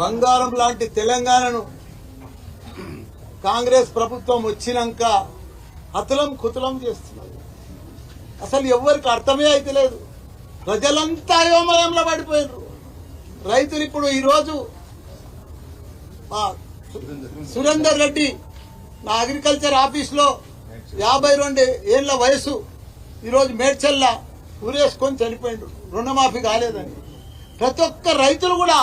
బంగారం లాంటి తెలంగాణను కాంగ్రెస్ ప్రభుత్వం వచ్చినాక అతలం కుతలం చేస్తున్నారు. అసలు ఎవరికి అర్థమే అయితే లేదు. ప్రజలంతా అయోమయంలో పడిపోయారు. రైతులు ఇప్పుడు ఈరోజు సురేందర్ రెడ్డి నా అగ్రికల్చర్ ఆఫీస్లో 52 ఏళ్ల వయసు ఈరోజు మేడ్చల్ల ఊరేసుకొని చనిపోయిండు, రుణమాఫీ కాలేదని. ప్రతి ఒక్క రైతులు కూడా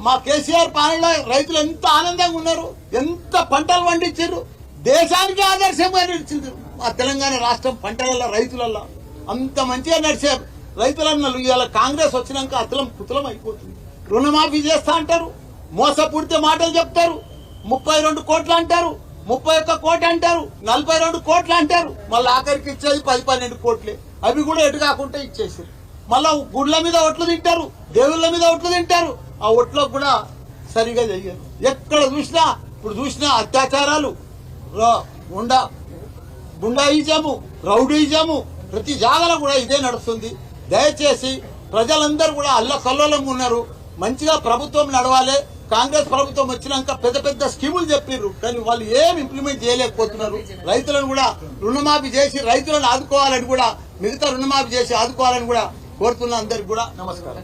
మా కేసీఆర్ పాలనలో రైతులు ఎంత ఆనందంగా ఉన్నారు, ఎంత పంటలు పండించారు, దేశానికి ఆదర్శంగా నిలిచింది మా తెలంగాణ రాష్ట్రం. పంటలలో రైతులలో అంత మంచిగా నడిచే రైతులన్నలు ఇవాళ కాంగ్రెస్ వచ్చినాక అతలం కుతలం అయిపోతుంది. రుణమాఫీ చేస్తా అంటారు, మోసపూడితే మాటలు చెప్తారు, 32 కోట్లు అంటారు, 31 కోట్లు అంటారు, 42 కోట్లు అంటారు. మళ్ళీ ఆఖరికి ఇచ్చేది 10-12 కోట్లే. అవి కూడా ఎటు కాకుండా ఇచ్చేసారు. మళ్ళా గుడ్ల మీద ఒట్లు తింటారు, దేవుళ్ళ మీద ఒట్లు తింటారు. ఆ ఒట్లకు కూడా సరిగా చెయ్యరు. ఎక్కడ చూసినా ఇప్పుడు చూసినా అత్యాచారాలు, గుండాయిజము, రౌడీజము, ప్రతి జాగాలో కూడా ఇదే నడుస్తుంది. దయచేసి ప్రజలందరూ కూడా అల్లకల్లోలంగా ఉన్నారు. మంచిగా ప్రభుత్వం నడవాలి. కాంగ్రెస్ ప్రభుత్వం వచ్చినాక పెద్ద పెద్ద స్కీములు చెప్పిర్రు, కానీ వాళ్ళు ఏం ఇంప్లిమెంట్ చేయలేకపోతున్నారు. రైతులను కూడా రుణమాఫీ చేసి రైతులను ఆదుకోవాలని కూడా, మిగతా రుణమాఫీ చేసి ఆదుకోవాలని కూడా కోరుతున్న అందరికి కూడా నమస్కారం.